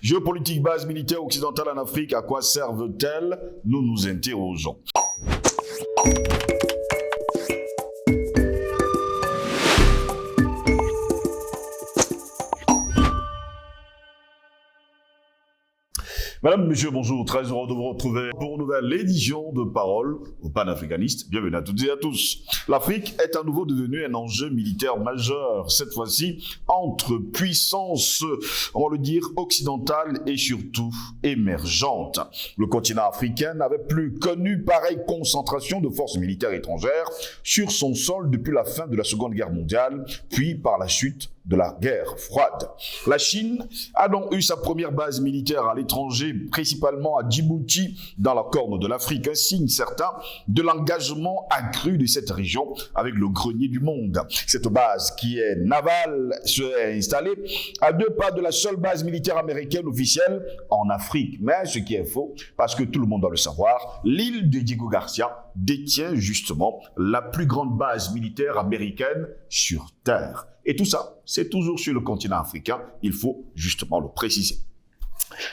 Géopolitique, base militaire occidentale en Afrique, à quoi servent-elles? Nous nous interrogeons. Madame, monsieur, bonjour, très heureux de vous retrouver pour une nouvelle édition de Parole aux panafricanistes. Bienvenue à toutes et à tous. L'Afrique est à nouveau devenue un enjeu militaire majeur, cette fois-ci entre puissances, on va le dire, occidentales et surtout émergentes. Le continent africain n'avait plus connu pareille concentration de forces militaires étrangères sur son sol depuis la fin de la Seconde Guerre mondiale, puis par la chute de la guerre froide. La Chine a donc eu sa première base militaire à l'étranger, principalement à Djibouti, dans la Corne de l'Afrique, un signe certain de l'engagement accru de cette région avec le grenier du monde. Cette base, qui est navale, est installée à 2 pas de la seule base militaire américaine officielle en Afrique. Mais ce qui est faux, parce que tout le monde doit le savoir, l'île de Diego Garcia détient justement la plus grande base militaire américaine sur Terre. Et tout ça, c'est toujours sur le continent africain, il faut justement le préciser.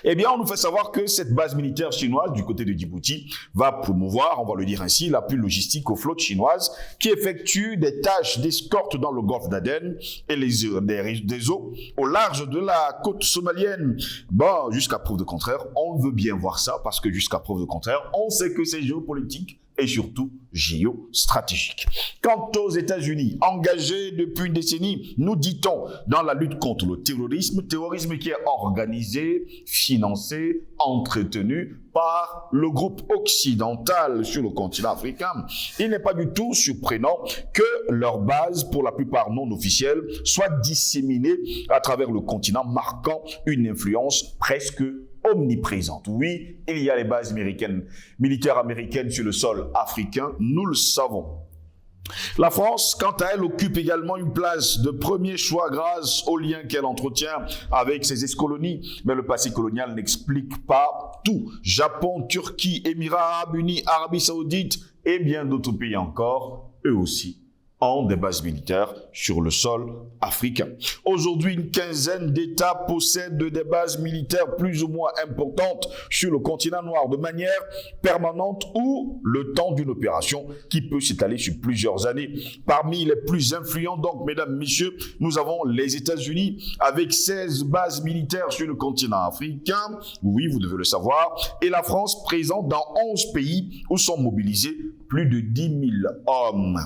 Eh bien, on nous fait savoir que cette base militaire chinoise du côté de Djibouti va promouvoir, on va le dire ainsi, l'appui logistique aux flottes chinoises qui effectuent des tâches d'escorte dans le golfe d'Aden et des eaux au large de la côte somalienne. Bon, jusqu'à preuve de contraire, on veut bien voir ça parce que jusqu'à preuve de contraire, on sait que c'est géopolitique et surtout géostratégique. Quant aux États-Unis, engagés depuis une décennie, nous dit-on, dans la lutte contre le terrorisme qui est organisé, financé, entretenu par le groupe occidental sur le continent africain, il n'est pas du tout surprenant que leurs bases, pour la plupart non officielles, soient disséminées à travers le continent, marquant une influence presque omniprésente. Oui, il y a les bases militaires américaines sur le sol africain, nous le savons. La France, quant à elle, occupe également une place de premier choix grâce aux liens qu'elle entretient avec ses ex-colonies. Mais le passé colonial n'explique pas tout. Japon, Turquie, Émirats arabes unis, Arabie saoudite et bien d'autres pays encore, eux aussi, ont des bases militaires sur le sol africain. Aujourd'hui, une quinzaine d'États possèdent des bases militaires plus ou moins importantes sur le continent noir de manière permanente ou le temps d'une opération qui peut s'étaler sur plusieurs années. Parmi les plus influents, donc, mesdames, messieurs, nous avons les États-Unis avec 16 bases militaires sur le continent africain. Oui, vous devez le savoir. Et la France présente dans 11 pays où sont mobilisés plus de 10 000 hommes.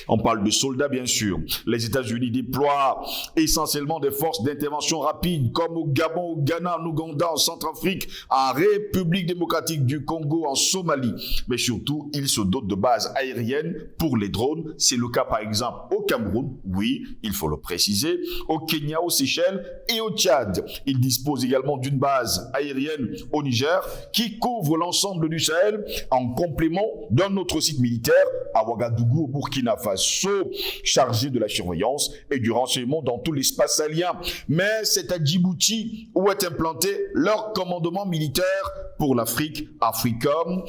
On parle de soldats, bien sûr. Les États-Unis déploient essentiellement des forces d'intervention rapide, comme au Gabon, au Ghana, en Ouganda, en Centrafrique, en République démocratique du Congo, en Somalie. Mais surtout, ils se dotent de bases aériennes pour les drones. C'est le cas, par exemple, au Cameroun, oui, il faut le préciser, au Kenya, aux Seychelles et au Tchad. Ils disposent également d'une base aérienne au Niger qui couvre l'ensemble du Sahel en complément d'un autre site militaire à Ouagadougou, au Burkina Faso, chargé de la surveillance et du renseignement dans tout l'espace sahélien. Mais c'est à Djibouti où est implanté leur commandement militaire pour l'Afrique, Africom,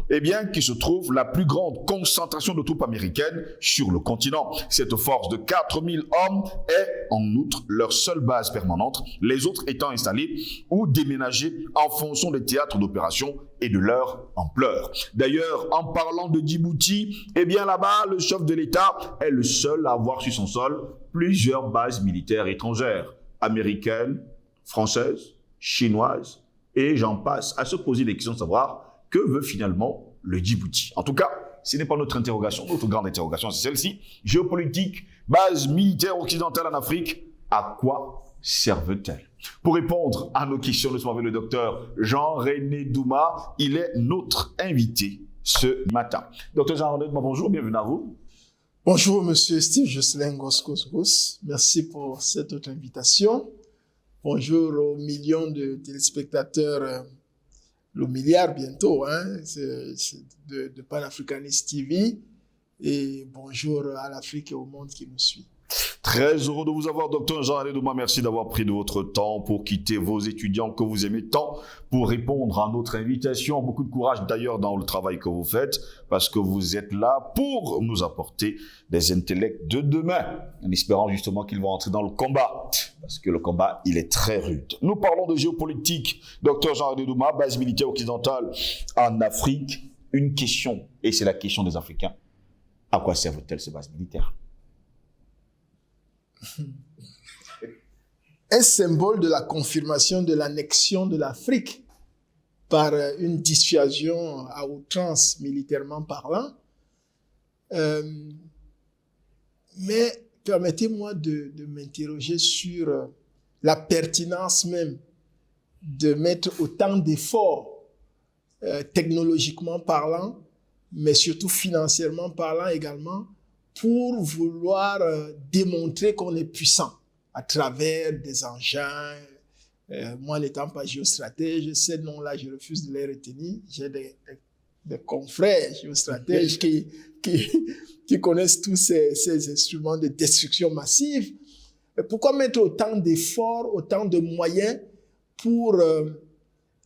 eh bien, qui se trouve la plus grande concentration de troupes américaines sur le continent. Cette force de 4000 hommes est en outre leur seule base permanente, les autres étant installés ou déménagés en fonction des théâtres d'opération et de leur ampleur. D'ailleurs, en parlant de Djibouti, eh bien là-bas, le chef de l'État est le seul à avoir sur son sol plusieurs bases militaires étrangères, américaines, françaises, chinoises, et j'en passe à se poser des questions de savoir que veut finalement le Djibouti. En tout cas, ce n'est pas notre interrogation, notre grande interrogation, c'est celle-ci. Géopolitique, base militaire occidentale en Afrique, à quoi servent-elles? Pour répondre à nos questions, nous sommes avec le docteur Jean-René Douma. Il est notre invité ce matin. Docteur Jean-René Douma, bonjour, bienvenue à vous. Bonjour, monsieur Steve Jocelyn Goskos. Merci pour cette autre invitation. Bonjour aux millions de téléspectateurs, le milliard bientôt, de Panafricanist TV. Et bonjour à l'Afrique et au monde qui nous suit. Très heureux de vous avoir, docteur Jean-Alain Douma. Merci d'avoir pris de votre temps pour quitter vos étudiants que vous aimez tant pour répondre à notre invitation. Beaucoup de courage d'ailleurs dans le travail que vous faites parce que vous êtes là pour nous apporter des intellects de demain en espérant justement qu'ils vont entrer dans le combat parce que le combat, il est très rude. Nous parlons de géopolitique. Docteur Jean-Alain Douma, base militaire occidentale en Afrique. Une question, et c'est la question des Africains. À quoi servent-elles ces bases militaires? Un symbole de la confirmation de l'annexion de l'Afrique par une dissuasion à outrance militairement parlant. Mais permettez-moi de m'interroger sur la pertinence même de mettre autant d'efforts technologiquement parlant, mais surtout financièrement parlant également, pour vouloir démontrer qu'on est puissant à travers des engins. Moi, n'étant pas géostratège, ces noms-là, je refuse de les retenir. J'ai des confrères géostratèges qui connaissent tous ces instruments de destruction massive. Mais pourquoi mettre autant d'efforts, autant de moyens pour,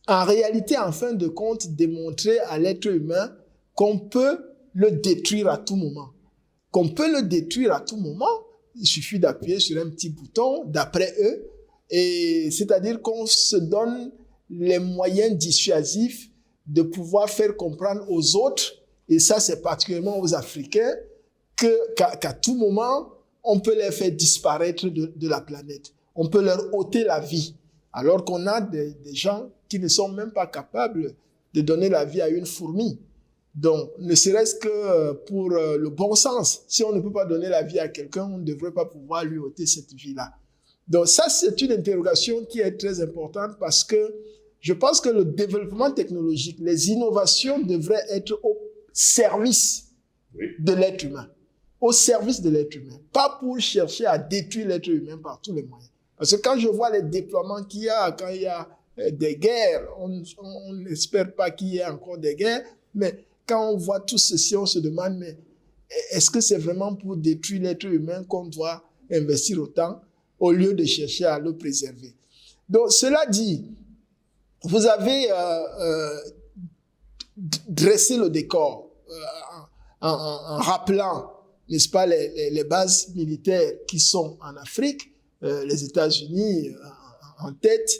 en réalité, en fin de compte, démontrer à l'être humain qu'on peut le détruire à tout moment? Qu'on peut le détruire à tout moment, il suffit d'appuyer sur un petit bouton, d'après eux, et c'est-à-dire qu'on se donne les moyens dissuasifs de pouvoir faire comprendre aux autres, et ça c'est particulièrement aux Africains, qu'à tout moment, on peut les faire disparaître de la planète. On peut leur ôter la vie, alors qu'on a des gens qui ne sont même pas capables de donner la vie à une fourmi. Donc, ne serait-ce que pour le bon sens, si on ne peut pas donner la vie à quelqu'un, on ne devrait pas pouvoir lui ôter cette vie-là. Donc ça, c'est une interrogation qui est très importante parce que je pense que le développement technologique, les innovations devraient être au service de l'être humain. Au service de l'être humain. Pas pour chercher à détruire l'être humain par tous les moyens. Parce que quand je vois les déploiements qu'il y a, quand il y a des guerres, on n'espère pas qu'il y ait encore des guerres, mais quand on voit tout ceci, on se demande, mais est-ce que c'est vraiment pour détruire l'être humain qu'on doit investir autant au lieu de chercher à le préserver? Donc, cela dit, vous avez dressé le décor en rappelant, n'est-ce pas, les bases militaires qui sont en Afrique, les États-Unis en tête,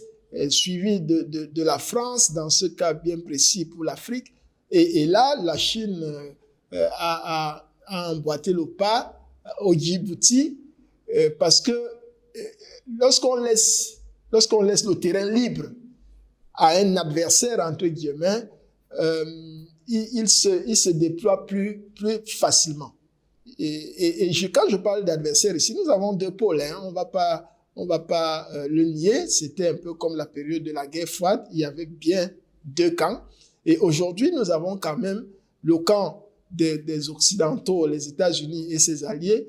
suivi de la France, dans ce cas bien précis pour l'Afrique. Et là, la Chine a emboîté le pas au Djibouti parce que lorsqu'on laisse le terrain libre à un adversaire, entre guillemets, il se déploie plus facilement. Et quand je parle d'adversaire ici, nous avons deux pôles. Hein, on va pas le nier. C'était un peu comme la période de la guerre froide. Il y avait bien deux camps. Et aujourd'hui, nous avons quand même le camp des Occidentaux, les États-Unis et ses alliés,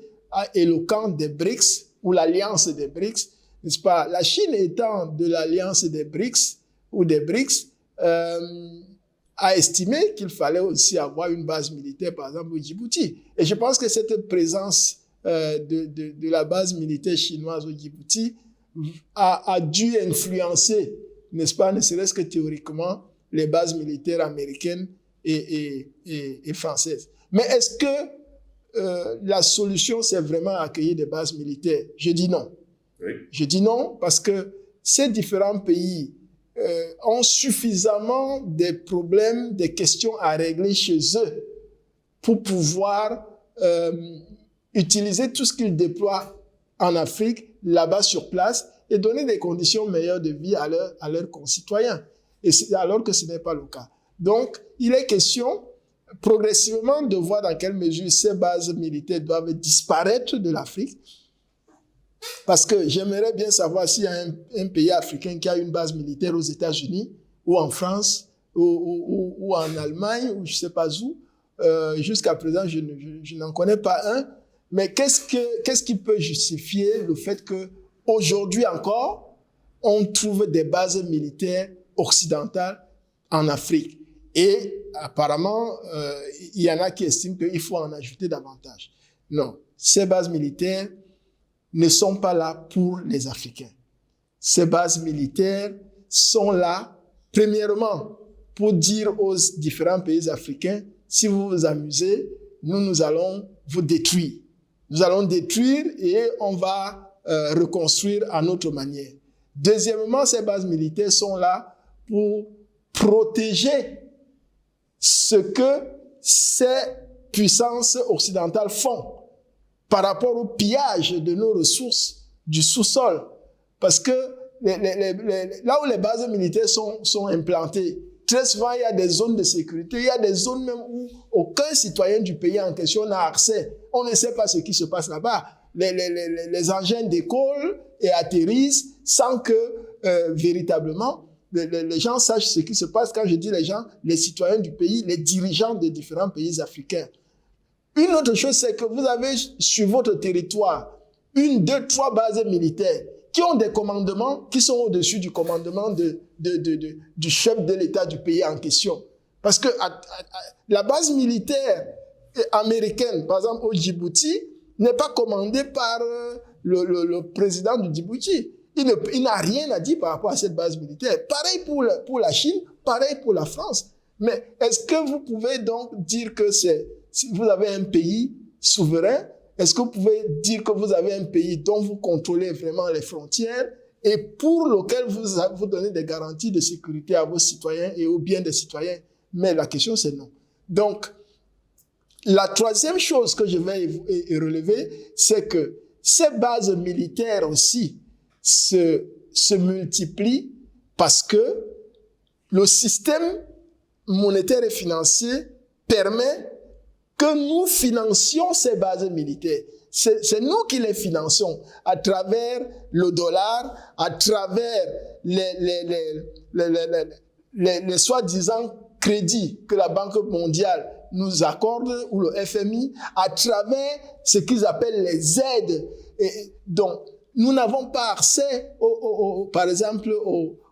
et le camp des BRICS, ou l'alliance des BRICS, n'est-ce pas? La Chine étant de l'alliance des BRICS, ou des BRICS, a estimé qu'il fallait aussi avoir une base militaire, par exemple, au Djibouti. Et je pense que cette présence de la base militaire chinoise au Djibouti a dû influencer, n'est-ce pas, ne serait-ce que théoriquement, les bases militaires américaines et françaises. Mais est-ce que la solution, c'est vraiment accueillir des bases militaires? Je dis non. Oui. Je dis non parce que ces différents pays ont suffisamment des problèmes, des questions à régler chez eux pour pouvoir utiliser tout ce qu'ils déploient en Afrique, là-bas sur place, et donner des conditions meilleures de vie à leurs concitoyens. Alors que ce n'est pas le cas. Donc, il est question progressivement de voir dans quelle mesure ces bases militaires doivent disparaître de l'Afrique. Parce que j'aimerais bien savoir s'il y a un pays africain qui a une base militaire aux États-Unis, ou en France, ou en Allemagne, ou je ne sais pas où. Jusqu'à présent, je n'en connais pas un. Mais qu'est-ce qui peut justifier le fait qu'aujourd'hui encore, on trouve des bases militaires occidentales en Afrique? Et apparemment, il y en a qui estiment qu'il faut en ajouter davantage. Non, ces bases militaires ne sont pas là pour les Africains. Ces bases militaires sont là, premièrement, pour dire aux différents pays africains, si vous vous amusez, nous allons vous détruire. Nous allons détruire et on va reconstruire à notre manière. Deuxièmement, ces bases militaires sont là pour protéger ce que ces puissances occidentales font par rapport au pillage de nos ressources du sous-sol. Parce que là où les bases militaires sont implantées, très souvent, il y a des zones de sécurité, il y a des zones même où aucun citoyen du pays en question n'a accès. On ne sait pas ce qui se passe là-bas. Les engins décollent et atterrissent sans que véritablement les gens sachent ce qui se passe. Quand je dis les gens, les citoyens du pays, les dirigeants des différents pays africains. Une autre chose, c'est que vous avez sur votre territoire 1, 2, 3 bases militaires qui ont des commandements qui sont au-dessus du commandement du chef de l'État du pays en question. Parce que la base militaire américaine, par exemple au Djibouti, n'est pas commandée par le président du Djibouti. Il n'a rien à dire par rapport à cette base militaire. Pareil pour la Chine, pareil pour la France. Mais est-ce que vous pouvez donc dire que si vous avez un pays souverain, est-ce que vous pouvez dire que vous avez un pays dont vous contrôlez vraiment les frontières et pour lequel vous donnez des garanties de sécurité à vos citoyens et au bien des citoyens? Mais la question, c'est non. Donc, la troisième chose que je vais relever, c'est que ces bases militaires aussi se multiplient parce que le système monétaire et financier permet que nous financions ces bases militaires. C'est nous qui les finançons à travers le dollar, à travers les soi-disant crédits que la Banque mondiale nous accorde ou le FMI, à travers ce qu'ils appellent les aides. Et donc, nous n'avons pas accès, par exemple,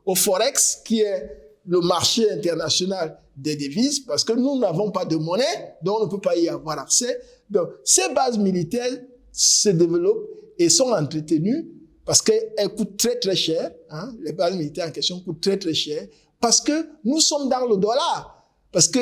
au Forex, qui est le marché international des devises, parce que nous n'avons pas de monnaie, donc on ne peut pas y avoir accès. Donc, ces bases militaires se développent et sont entretenues parce qu'elles coûtent très très cher. Hein, les bases militaires en question coûtent très très cher parce que nous sommes dans le dollar. Parce que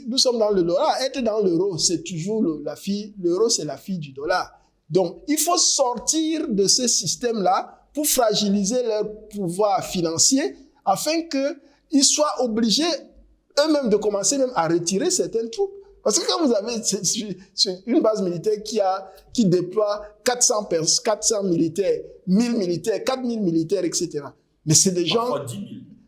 nous sommes dans le dollar, être dans l'euro, c'est toujours l'euro, c'est la fille du dollar. Donc, il faut sortir de ce système-là pour fragiliser leur pouvoir financier afin qu'ils soient obligés eux-mêmes de commencer même à retirer certaines troupes. Parce que quand vous avez une base militaire qui déploie 400 militaires, 1000 militaires, 4000 militaires, etc. Mais c'est des gens... Parfois 10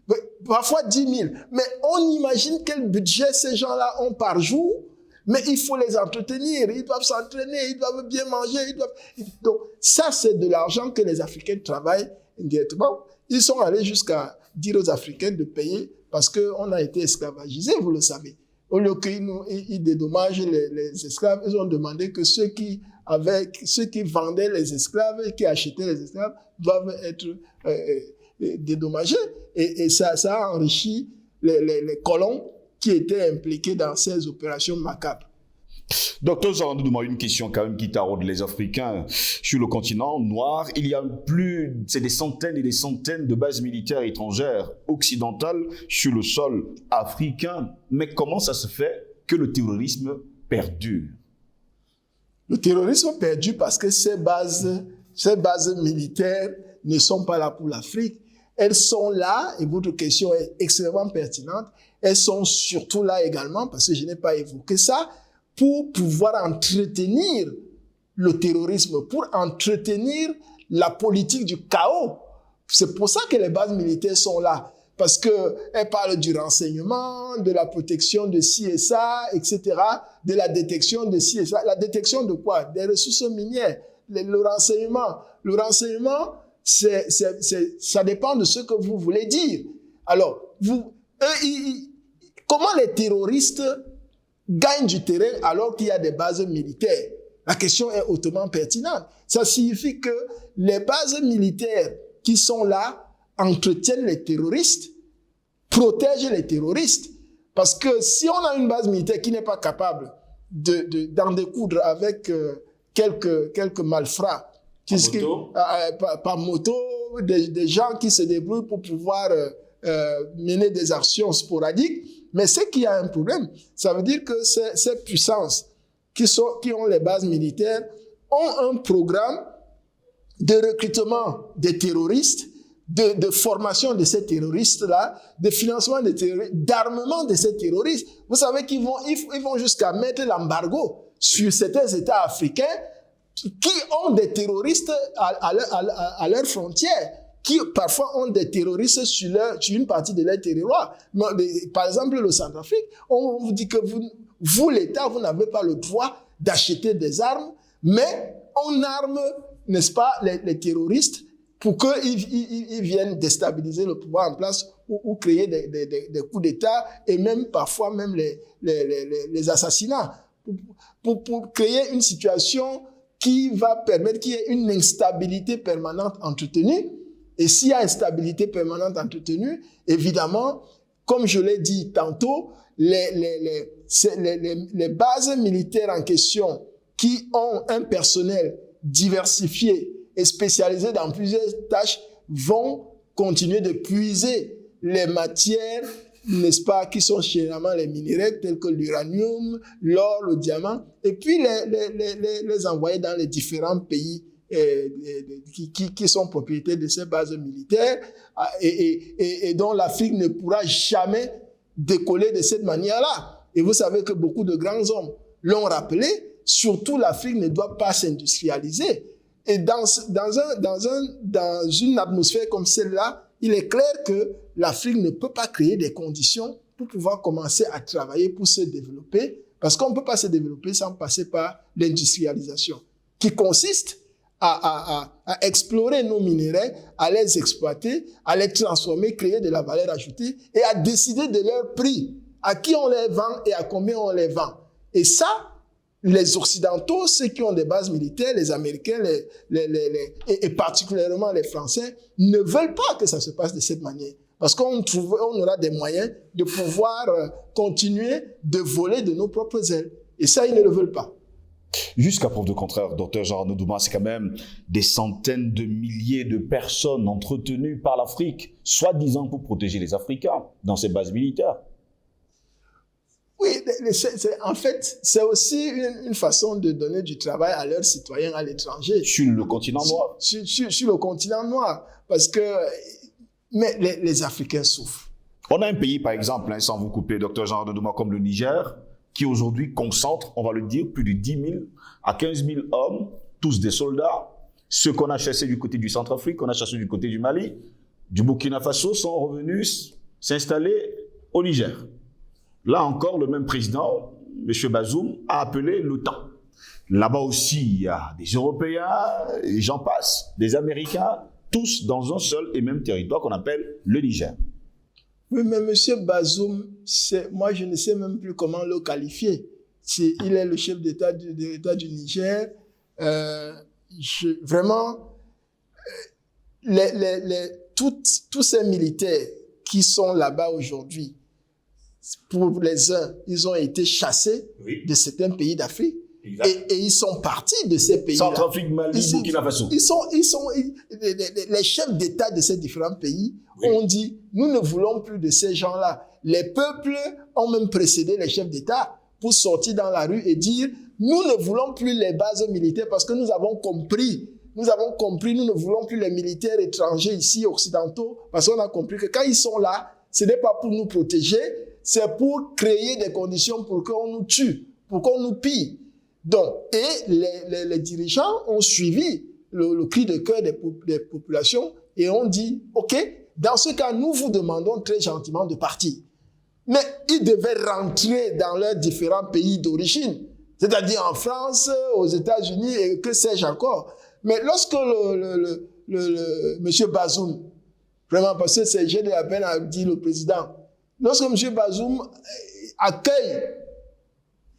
000. Parfois 10 000. Mais on imagine quel budget ces gens-là ont par jour. Mais il faut les entretenir, ils doivent s'entraîner, ils doivent bien manger. Donc ça, c'est de l'argent que les Africains travaillent indirectement. Ils sont allés jusqu'à dire aux Africains de payer parce qu'on a été esclavagisés, vous le savez. Au lieu qu'ils dédommagent les esclaves, ils ont demandé que ceux qui vendaient les esclaves et qui achetaient les esclaves doivent être dédommagés. Et ça a enrichi les colons qui étaient impliqués dans ces opérations macabres. Docteur Zarandouma, une question quand même qui taraude les Africains. Sur le continent noir, il y a c'est des centaines et des centaines de bases militaires étrangères occidentales sur le sol africain. Mais comment ça se fait que le terrorisme perdure? Le terrorisme perdure parce que ces bases militaires ne sont pas là pour l'Afrique. Elles sont là, et votre question est extrêmement pertinente, elles sont surtout là également, parce que je n'ai pas évoqué ça, pour pouvoir entretenir le terrorisme, pour entretenir la politique du chaos. C'est pour ça que les bases militaires sont là, parce qu'elles parlent du renseignement, de la protection de ci et ça, etc., de la détection de ci et ça. La détection de quoi? Des ressources minières. Le renseignement, ça dépend de ce que vous voulez dire. Alors, comment les terroristes gagnent du terrain alors qu'il y a des bases militaires? La question est hautement pertinente. Ça signifie que les bases militaires qui sont là entretiennent les terroristes, protègent les terroristes. Parce que si on a une base militaire qui n'est pas capable d'en découdre avec quelques malfrats par moto, des gens qui se débrouillent pour pouvoir mener des actions sporadiques. Mais c'est qu'il y a un problème. Ça veut dire que ces puissances qui ont les bases militaires ont un programme de recrutement des terroristes, de formation de ces terroristes-là, de financement des terroristes, d'armement de ces terroristes. Vous savez qu'ils vont jusqu'à mettre l'embargo sur certains États africains qui ont des terroristes à leurs frontières, qui parfois ont des terroristes sur une partie de leur territoire. Par exemple, le Centrafrique, on vous dit que vous l'État, vous n'avez pas le droit d'acheter des armes, mais on arme, n'est-ce pas, les terroristes pour qu'ils viennent déstabiliser le pouvoir en place ou créer des coups d'État et même parfois même les assassinats pour créer une situation qui va permettre qu'il y ait une instabilité permanente entretenue. Et s'il y a instabilité permanente entretenue, évidemment, comme je l'ai dit tantôt, les bases militaires en question qui ont un personnel diversifié et spécialisé dans plusieurs tâches vont continuer de puiser les matières, n'est-ce pas, qui sont généralement les minéraux tels que l'uranium, l'or, le diamant, et puis les envoyer dans les différents pays qui sont propriétaires de ces bases militaires et dont l'Afrique ne pourra jamais décoller de cette manière-là. Et vous savez que beaucoup de grands hommes l'ont rappelé, surtout l'Afrique ne doit pas s'industrialiser. Et dans une atmosphère comme celle-là, il est clair que l'Afrique ne peut pas créer des conditions pour pouvoir commencer à travailler, pour se développer, parce qu'on ne peut pas se développer sans passer par l'industrialisation, qui consiste à explorer nos minéraux, à les exploiter, à les transformer, créer de la valeur ajoutée et à décider de leur prix, à qui on les vend et à combien on les vend. Et ça, les Occidentaux, ceux qui ont des bases militaires, les Américains et particulièrement les Français, ne veulent pas que ça se passe de cette manière. Parce qu'on aura des moyens de pouvoir continuer de voler de nos propres ailes. Et ça, ils ne le veulent pas. Jusqu'à preuve de contraire, Dr Jean-Arnaud Douma, c'est quand même des centaines de milliers de personnes entretenues par l'Afrique, soi-disant pour protéger les Africains dans ces bases militaires. Oui, en fait, c'est aussi une façon de donner du travail à leurs citoyens à l'étranger. Sur le continent noir. Sur le continent noir. Parce que mais les Africains souffrent. On a un pays, par exemple, sans vous couper, Dr Jean-Arnaud Douma, comme le Niger, qui aujourd'hui concentre, on va le dire, plus de 10 000 à 15 000 hommes, tous des soldats. Ceux qu'on a chassés du côté du Centrafrique, qu'on a chassés du côté du Mali, du Burkina Faso, sont revenus s'installer au Niger. Là encore, le même président, M. Bazoum, a appelé l'OTAN. Là-bas aussi, il y a des Européens, et j'en passe, des Américains, tous dans un seul et même territoire qu'on appelle le Niger. Oui, mais M. Bazoum, moi je ne sais même plus comment le qualifier. Il est le chef d'État du Niger. Vraiment, tous ces militaires qui sont là-bas aujourd'hui, pour les uns, ils ont été chassés de certains pays d'Afrique et ils sont partis de ces pays-là. Centrafrique, Mali, Burkina Faso. Les chefs d'État de ces différents pays ont dit, nous ne voulons plus de ces gens-là. Les peuples ont même précédé les chefs d'État pour sortir dans la rue et dire, nous ne voulons plus les bases militaires parce que nous avons compris, nous ne voulons plus les militaires étrangers ici, occidentaux, parce qu'on a compris que quand ils sont là, ce n'est pas pour nous protéger, c'est pour créer des conditions pour qu'on nous tue, pour qu'on nous pille. Donc, et les dirigeants ont suivi le cri de cœur des populations et ont dit, OK, dans ce cas, nous vous demandons très gentiment de partir. Mais ils devaient rentrer dans leurs différents pays d'origine, c'est-à-dire en France, aux États-Unis et que sais-je encore. Mais lorsque M. Bazoum, vraiment, parce que j'ai de la peine à dire le président, lorsque M. Bazoum accueille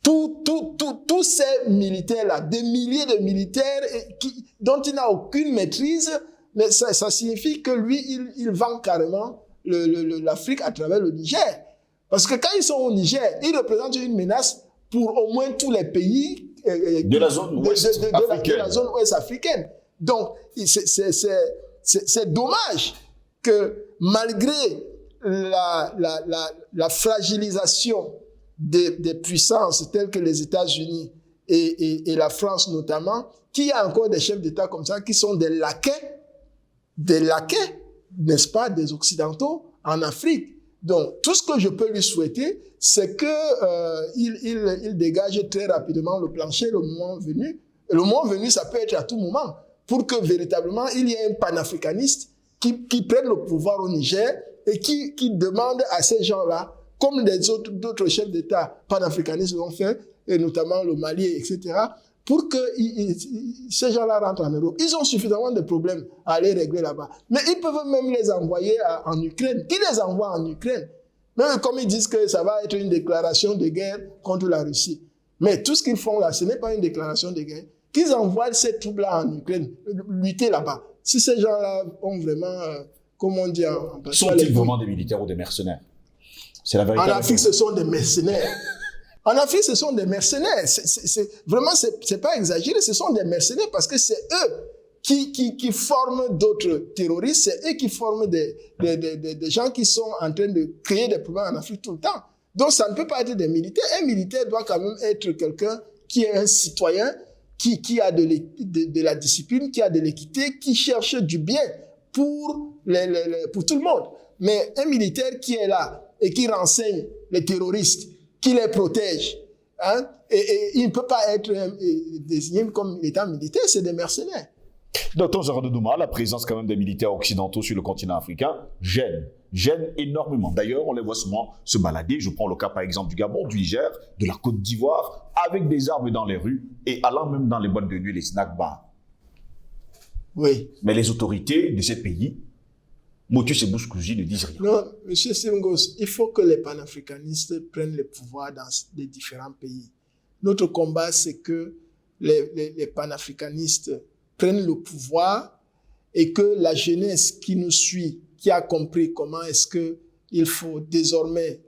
tous ces militaires-là, des milliers de militaires dont il n'a aucune maîtrise, mais ça signifie que lui, il vend carrément l'Afrique à travers le Niger. Parce que quand ils sont au Niger, ils représentent une menace pour au moins tous les pays de la zone ouest africaine. De la zone ouest africaine. Donc, c'est dommage que malgré la fragilisation des puissances telles que les États-Unis et la France notamment, qu'il y a encore des chefs d'État comme ça qui sont des laquais, n'est-ce pas, des Occidentaux en Afrique. Donc, tout ce que je peux lui souhaiter, c'est qu'il dégage très rapidement le plancher le moment venu. Et le moment venu, ça peut être à tout moment, pour que véritablement, il y ait un panafricaniste qui prenne le pouvoir au Niger et qui demande à ces gens-là, comme d'autres chefs d'État panafricanistes l'ont fait, et notamment le Mali, etc., pour que ces gens-là rentrent en Europe. Ils ont suffisamment de problèmes à aller régler là-bas. Mais ils peuvent même les envoyer en Ukraine. Qui les envoie en Ukraine? Même comme ils disent que ça va être une déclaration de guerre contre la Russie. Mais tout ce qu'ils font là, ce n'est pas une déclaration de guerre. Qu'ils envoient ces troupes-là en Ukraine, lutter là-bas. Si ces gens-là ont vraiment, comment dire... Sont-ils vraiment des militaires ou des mercenaires? C'est la vérité. En Afrique, ce sont des mercenaires. En Afrique, ce sont des mercenaires. Vraiment, c'est pas exagéré, ce sont des mercenaires parce que c'est eux qui forment d'autres terroristes, c'est eux qui forment des gens qui sont en train de créer des problèmes en Afrique tout le temps. Donc, ça ne peut pas être des militaires. Un militaire doit quand même être quelqu'un qui est un citoyen, qui a de la discipline, qui a de l'équité, qui cherche du bien pour tout le monde. Mais un militaire qui est là et qui renseigne les terroristes, qui les protège, hein, et il ne peut pas être désigné comme étant militaire, c'est des mercenaires. Docteur Gérard Douma, la présence quand même des militaires occidentaux sur le continent africain gêne énormément. D'ailleurs, on les voit souvent se balader. Je prends le cas par exemple du Gabon, du Niger, de la Côte d'Ivoire, avec des armes dans les rues et allant même dans les boîtes de nuit, les snack bars. Oui. Mais les autorités de ces pays, Motus et Bouskouji, ne disent rien. Non, M. Singos, il faut que les panafricanistes prennent le pouvoir dans les différents pays. Notre combat, c'est que les panafricanistes prennent le pouvoir et que la jeunesse qui nous suit, qui a compris comment est-ce qu'il faut désormais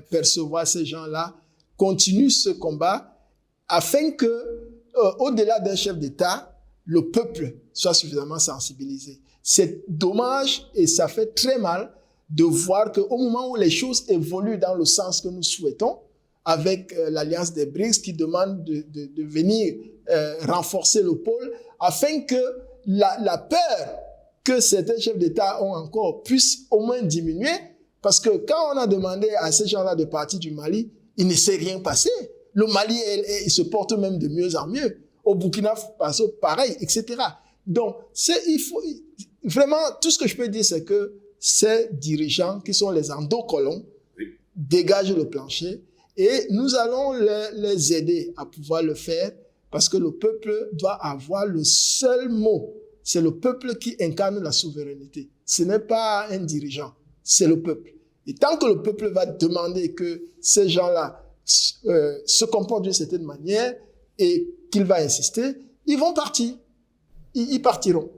percevoir ces gens-là, continue ce combat afin que, au-delà d'un chef d'État, le peuple soit suffisamment sensibilisé. C'est dommage et ça fait très mal de voir qu'au moment où les choses évoluent dans le sens que nous souhaitons, avec l'Alliance des BRICS qui demande de venir renforcer le pôle, afin que la peur que certains chefs d'État ont encore puisse au moins diminuer, parce que quand on a demandé à ces gens-là de partir du Mali, il ne s'est rien passé. Le Mali, il se porte même de mieux en mieux. Au Burkina Faso, pareil, etc. Donc, vraiment, tout ce que je peux dire, c'est que ces dirigeants qui sont les endocolons dégagent le plancher et nous allons les aider à pouvoir le faire parce que le peuple doit avoir le seul mot. C'est le peuple qui incarne la souveraineté. Ce n'est pas un dirigeant, c'est le peuple. Et tant que le peuple va demander que ces gens-là se comportent d'une certaine manière et qu'il va insister, ils vont partir. Ils partiront.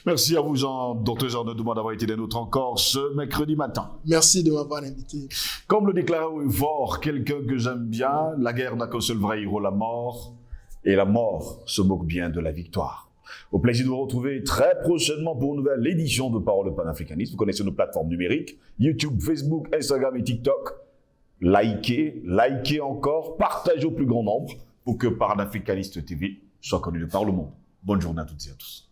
Merci à vous, Dr Jean Douma, d'avoir été des nôtres encore ce mercredi matin. Merci de m'avoir invité. Comme le déclarait Fort, quelqu'un que j'aime bien, la guerre n'a qu'un seul vrai héros, la mort. Et la mort se moque bien de la victoire. Au plaisir de vous retrouver très prochainement pour une nouvelle édition de Parole panafricaniste. Vous connaissez nos plateformes numériques, YouTube, Facebook, Instagram et TikTok. Likez encore, partagez au plus grand nombre pour que Panafricaniste TV soit connu de par le monde. Bonne journée à toutes et à tous.